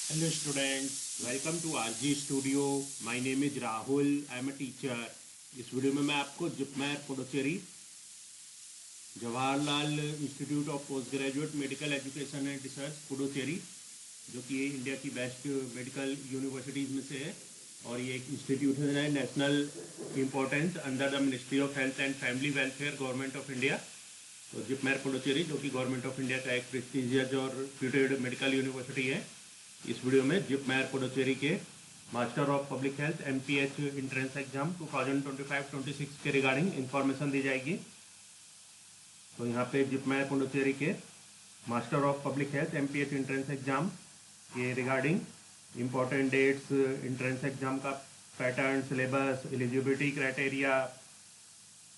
Hello students, welcome to RG Studio. My name is Rahul. I am a teacher. इस video में मैं आपको JIPMER Puducherry Jawaharlal institute of post graduate medical education and research Puducherry, जो कि India की best medical universities में से है और ये एक इंस्टीट्यूशन है national importance under the ministry of health and family welfare government of India. तो जिपमेर पुडुचेरी जो कि गवर्नमेंट ऑफ इंडिया का एक प्रेस्टिजियस और रेप्यूटेड मेडिकल यूनिवर्सिटी है। इस वीडियो में जिपमेर पुडुचेरी के master of public health MPH entrance exam 2025-26 के रिगार्डिंग इंफॉर्मेशन दी जाएगी। तो यहाँ पे जिपमेर पुडुचेरी के master of public health MPH entrance exam के regarding important dates, entrance exam का pattern, syllabus, eligibility criteria,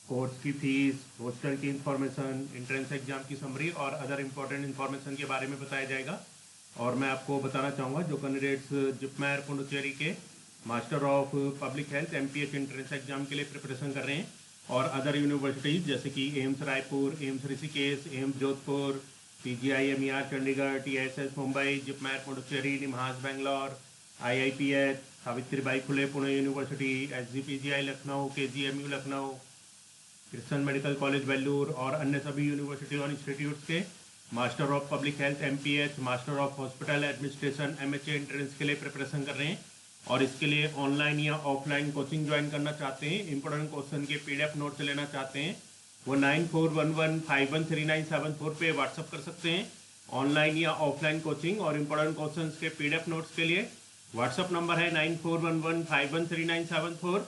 course की फीस, हॉस्टल की इंफॉर्मेशन, एंट्रेंस एग्जाम की समरी और अदर इम्पोर्टेंट इन्फॉर्मेशन के बारे में बताया जाएगा। और मैं आपको बताना चाहूँगा जो कैंडिडेट्स जिपमेर पुडुचेरी के master of public health MPH entrance exam के लिए प्रिपरेशन कर रहे हैं और अदर यूनिवर्सिटीज़ जैसे कि AIIMS Raipur, AIIMS Rishikesh, AIIMS Jodhpur, PGI MER Chandigarh, TSS Mumbai, JIPMER Puducherry, NIMHANS Bangalore, IIPH, Savitribai Phule Pune university, SGPGI Lucknow, KGMU Lucknow, Christian medical college Vellore और अन्य सभी यूनिवर्सिटी और इंस्टीट्यूट्स के master of public health MPH, master of hospital administration MHA entrance के लिए प्रिपरेशन कर रहे हैं और इसके लिए ऑनलाइन या ऑफलाइन कोचिंग ज्वाइन करना चाहते हैं, इंपॉर्टेंट क्वेश्चन के PDF नोट्स लेना चाहते हैं, वो 9411513974 पे व्हाट्सअप कर सकते हैं। ऑनलाइन या ऑफलाइन कोचिंग और इंपॉर्टेंट क्वेश्चन के PDF नोट्स के लिए व्हाट्सअप नंबर है 9411513974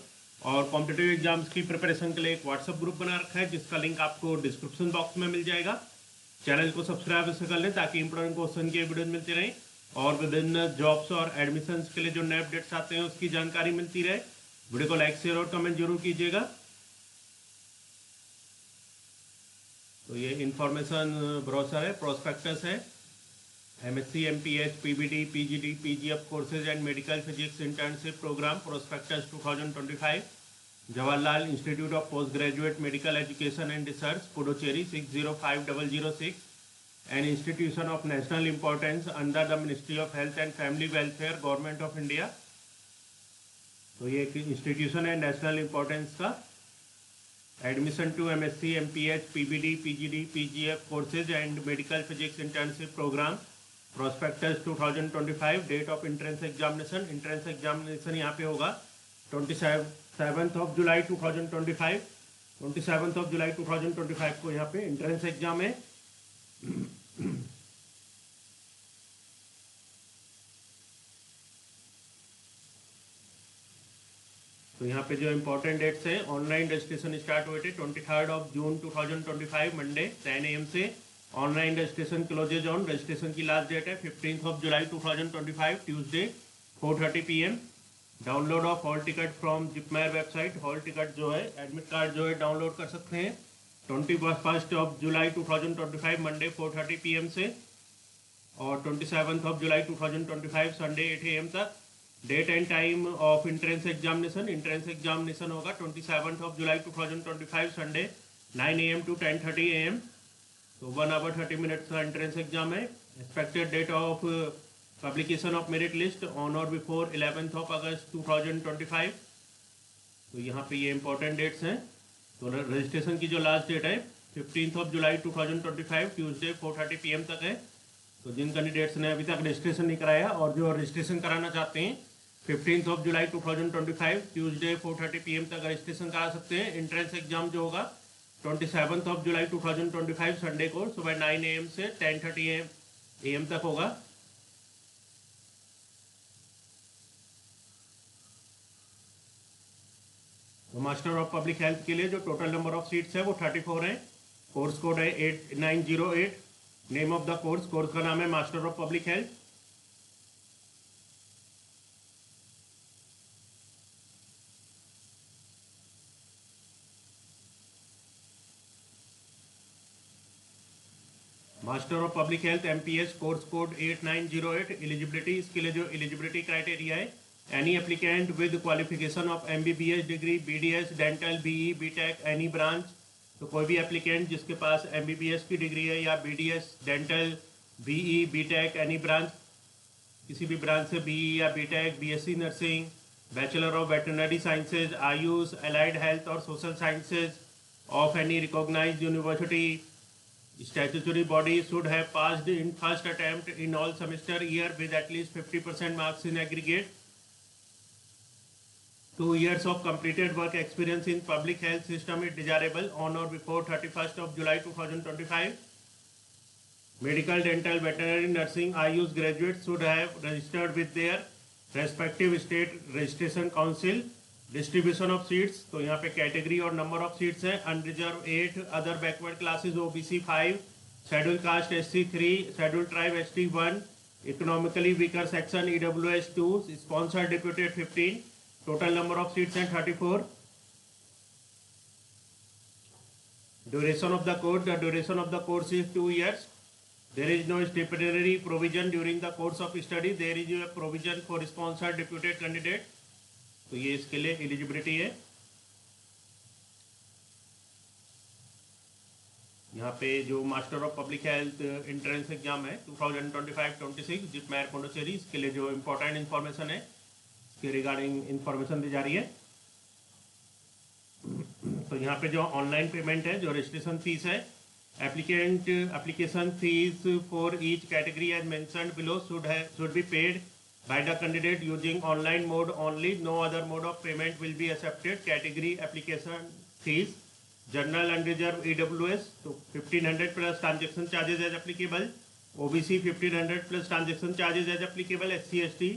और कॉम्पिटिटिव एग्जाम्स की प्रिपरेशन के लिए एक व्हाट्सअप ग्रुप बना रखा है जिसका लिंक आपको डिस्क्रिप्शन बॉक्स में मिल जाएगा। चैनल को सब्सक्राइब इससे कर लें ताकि इंपॉर्टेंट क्वेश्चन के वीडियो मिलती रहें और विभिन्न जॉब्स और एडमिशन्स के लिए जो नए अपडेट्स आते हैं उसकी जानकारी मिलती रहे। वीडियो को लाइक, शेयर और कमेंट जरूर कीजिएगा। तो ये इंफॉर्मेशन ब्रोशर है, प्रोस्पेक्टस है, MSc MPH PBD PGD PGF courses and medical physics internship program prospectus 2025 Jawaharlal institute of post graduate medical education and research Puducherry 605006, an institution of national importance under the ministry of health and family welfare government of India. तो ये एक institution है national importance का। Admission to MSc MPH PBD PGD PGF courses and medical physics internship program prospectus 2025, date of entrance examination. Entrance examination यहाँ पे होगा 27 जुलाई 2025। 27 जुलाई 2025 को यहाँ पे एंट्रेंस एग्जाम है। तो यहाँ पे जो इम्पोर्टेंट डेट्स हैं, ऑनलाइन रजिस्ट्रेशन स्टार्ट हुए थे 23 जून 2025 मंडे 10 AM से। Online registration closes on, registration की लास्ट डेट है 15 July 2025 Tuesday 4:30 PM। Download of hall ticket from JIPMER website. Hall ticket जो है, एडमिट कार्ड जो है डाउनलोड कर सकते हैं 21 जुलाई 2025 मंडे 4:30 PM से और 27 जुलाई 2025 संडे 8 AM तक। Date and time of entrance examination, entrance examination होगा 27 जुलाई 2025 संडे 9 AM to 10:30 AM। तो 1 hour 30 minutes का एंट्रेंस एग्जाम है। Expected date of publication of merit list on or before 11 August 2025। तो यहाँ पे ये इंपॉर्टेंट डेट्स हैं। तो रजिस्ट्रेशन की जो लास्ट डेट है 15 जुलाई 2025 ट्यूसडे 4:30 PM तक है। तो जिन कैंडिडेट्स ने अभी तक रजिस्ट्रेशन नहीं कराया और जो रजिस्ट्रेशन कराना चाहते हैं 15 जुलाई 2025 ट्यूसडे 4:30 PM तक रजिस्ट्रेशन करा सकते हैं। एंट्रेंस एग्जाम जो होगा 27 जुलाई 2025 संडे को सुबह 9 AM से 10:30 AM तक होगा। तो मास्टर ऑफ पब्लिक हेल्थ के लिए जो टोटल नंबर ऑफ सीट्स है वो 34 हैं। कोर्स कोड है 8908। Name of the course, course का नाम है master of public health. Master of public health MPH course code 8908। Eligibility, इसके लिए जो एलिजिबिलिटी क्राइटेरिया है, any applicant with qualification of MBBS degree, BDS, dental, BE, BTech any branch. तो कोई भी एप्लीकेंट जिसके पास MBBS की डिग्री है या BDS, dental, BE, BTech any branch किसी भी ब्रांच से BE या BTech, BSc nursing, bachelor of veterinary sciences, AYUSH, allied health और social sciences of any recognized university. Statutory body should have passed in first attempt in all semester year with at least 50% marks in aggregate. 2 years of completed work experience in public health system is desirable on or before 31st of July 2025. Medical, dental, veterinary, nursing, Ayush graduates should have registered with their respective state registration council. Distribution of seats, तो यहाँ पे category और number of seats है। Unreserve 8, other backward classes OBC 5, schedule caste SC 3, schedule tribe ST 1, economically weaker section EWS 2, sponsored deputed 15, total number of seats हैं 34। Duration of the course, the duration of the course is 2 years. There is no stipulatory provision during the course of study. There is a provision for sponsored deputed candidate. तो ये इसके लिए eligibility है। यहाँ पे जो master of public health entrance exam है 2025-26 जिपमेर पुडुचेरी, इसके लिए जो इम्पोर्टेंट इन्फॉर्मेशन है इसके रिगार्डिंग इन्फॉर्मेशन दी जा रही है। तो यहाँ पे जो ऑनलाइन पेमेंट है, जो रजिस्ट्रेशन फीस है, application fees for each category as mentioned below should be paid by the candidate using online mode only. No other mode of payment will be accepted. Category application fees, general and reserve EWS, so 1500 plus transaction charges as applicable. OBC 1500 plus transaction charges as applicable. SC ST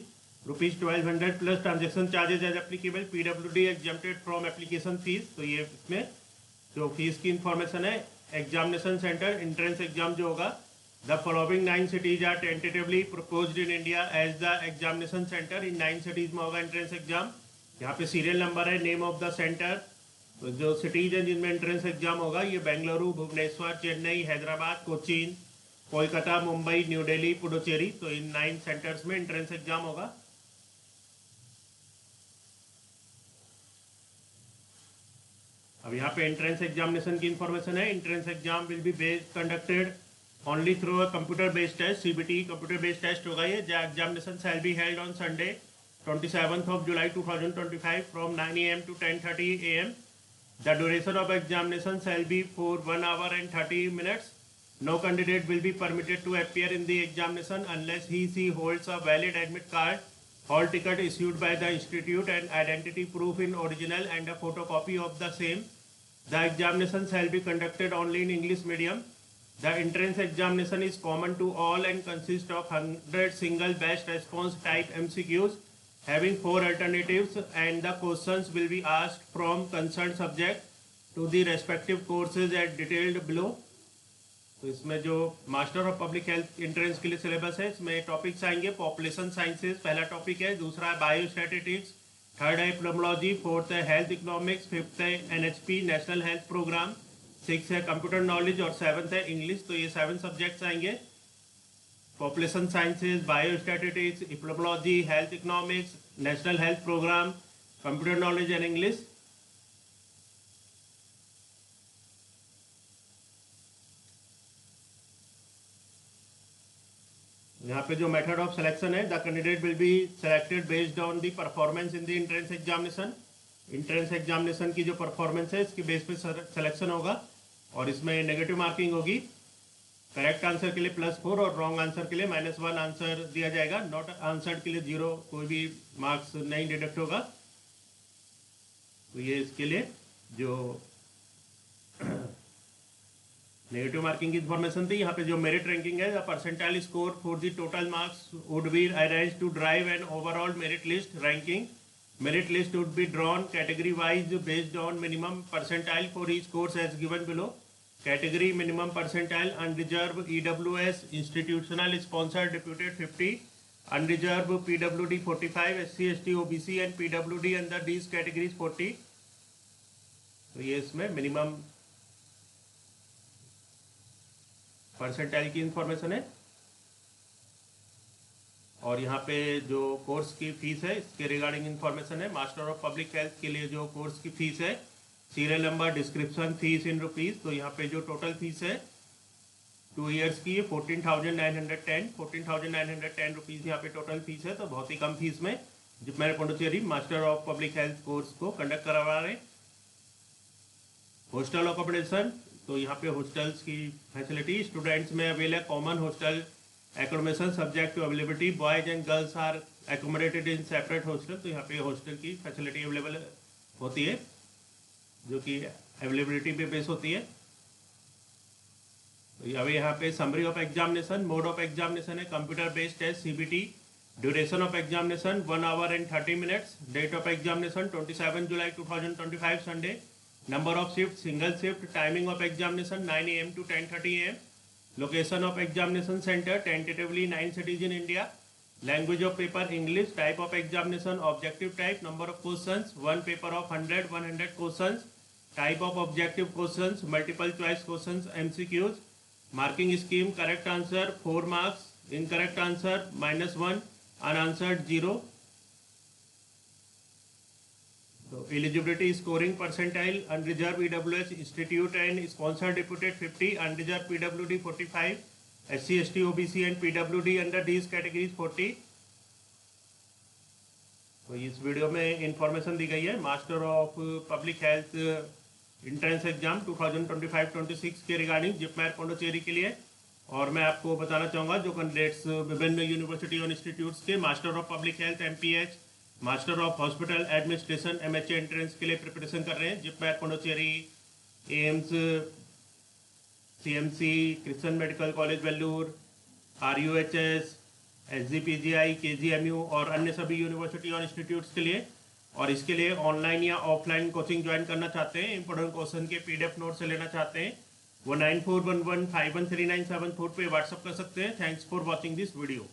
rupees 1200 plus transaction charges as applicable. PWD exempted from application fees. तो ये इसमें जो fees की information है। Examination centre entrance exam जो होगा, the following 9 cities are tentatively proposed in India as the examination center. In 9 cities में होगा एंट्रेंस एग्जाम। यहाँ पे सीरियल नंबर है, नेम ऑफ द सेंटर। तो जो सिटीज हैं जिनमें एंट्रेंस एग्जाम होगा, ये बेंगलुरु, भुवनेश्वर, चेन्नई, हैदराबाद, कोचीन, कोलकाता, मुंबई, न्यू दिल्ली, पुडुचेरी। तो इन 9 सेंटर्स में एंट्रेंस एग्जाम होगा। अब यहाँ पे एंट्रेंस एग्जामिनेशन की इंफॉर्मेशन है। Entrance exam will be conducted only through a computer based test, CBT computer based test होगा ये। The examination shall be held on Sunday 27th of July 2025 from 9 AM to 10:30 AM. The duration of examination shall be for 1 hour and 30 minutes. No candidate will be permitted to appear in the examination unless he/she holds a valid admit card, hall ticket issued by the institute and identity proof in original and a photocopy of the same. The examination shall be conducted only in English medium. The entrance examination is common to all and consists of 100 single best response type MCQs having 4 alternatives, and the questions will be asked from concerned subject to the respective courses as detailed below. तो इसमें जो master of public health entrance के लिए syllabus है, इसमें topics आएंगे। Population sciences पहला topic है, दूसरा है बायोस्टैटिस्टिक्स, थर्ड है एपिडेमियोलॉजी, फोर्थ है हेल्थ इकोनॉमिक्स, फिफ्थ है NHP नेशनल हेल्थ प्रोग्राम, 6 है कंप्यूटर नॉलेज और 7th है इंग्लिश। तो ये 7 सब्जेक्ट्स आएंगे। Population sciences, biostatistics, epidemiology, health economics, national health program, computer knowledge and English. यहाँ पे जो मेथड ऑफ सिलेक्शन है, the candidate will be selected based on the performance in the entrance examination. Entrance examination की जो performance है इसके base पे selection होगा और इसमें नेगेटिव मार्किंग होगी। करेक्ट आंसर के लिए +4 और रॉन्ग आंसर के लिए -1 आंसर दिया जाएगा। नॉट आंसर्ड के लिए 0, कोई भी मार्क्स नहीं डिडक्ट होगा। तो ये इसके लिए जो नेगेटिव मार्किंग की इन्फॉर्मेशन थी। यहाँ पे जो मेरिट रैंकिंग है, the percentile score for the total marks would be arranged to drive an overall merit list ranking. Merit list would be drawn category wise based on minimum percentile for each course as given below. Category minimum percentile unreserved EWS institutional sponsored deputed 50, unreserved PWD 45, SC ST OBC and PWD under these categories 40. तो ये इसमें minimum percentile की information है। और यहाँ पे जो course की फीस है इसके रिगार्डिंग इंफॉर्मेशन है। मास्टर ऑफ पब्लिक हेल्थ के लिए जो कोर्स की फीस है, serial number, description, fees in rupees. तो यहाँ पे जो टोटल फीस है 2 ईयर्स की 14,910 रुपीज़ यहाँ पे टोटल फीस है। तो बहुत ही कम फीस में JIPMER Puducherry master of public health course को कंडक्ट करवा रहे हैं। हॉस्टल अकोमोडेशन, तो यहाँ पे हॉस्टल्स की फैसिलिटी स्टूडेंट्स में अवेल है common hostel accommodation subject to availability. Boys and girls are accommodated in separate hostel. तो यहाँ पे हॉस्टल की फैसिलिटी अवेलेबल होती है जो कि अवेलेबिलिटी पे बेस होती है। तो अब यहाँ पे summary of examination, mode of examination है computer based test CBT. Duration of examination 1 hour and 30 minutes। Date of examination 27 July 2025 Sunday. Number of shift single shift. Timing of examination 9 AM to 10:30 AM। Location of examination centre tentatively 9 cities in India। Language of paper English. Type of examination objective type. Number of questions 1 paper of 100 questions. Type of objective questions multiple choice questions MCQs। Marking scheme correct answer 4 marks, incorrect answer -1, unanswered 0। तो eligibility scoring percentile unreserve EWS institute and sponsored deputed 50, unreserve PWD 45, SC ST OBC and PWD under these categories 40। तो इस video में information दी गई है master of public health entrance exam 2025-26 के regarding JIPMER Puducherry के लिए। और मैं आपको बताना चाहूँगा जो कैंडिडेट्स विभिन्न यूनिवर्सिटी और इंस्टीट्यूट्स के master of public health MPH, master of hospital administration MHA entrance के लिए प्रिपरेशन कर रहे हैं। JIPMER Puducherry, AIIMS, CMC, Christian medical college Vellore, RUHS, SGPGI, KGMU और अन्य सभी यूनिवर्सिटी और इंस्टीट्यूट्स के लिए। और इसके लिए ऑनलाइन या ऑफलाइन कोचिंग ज्वाइन करना चाहते हैं, इंपोर्टेंट क्वेश्चन के PDF नोट से लेना चाहते हैं, वो 9411513974 पे व्हाट्सअप कर सकते हैं। Thanks for watching this video.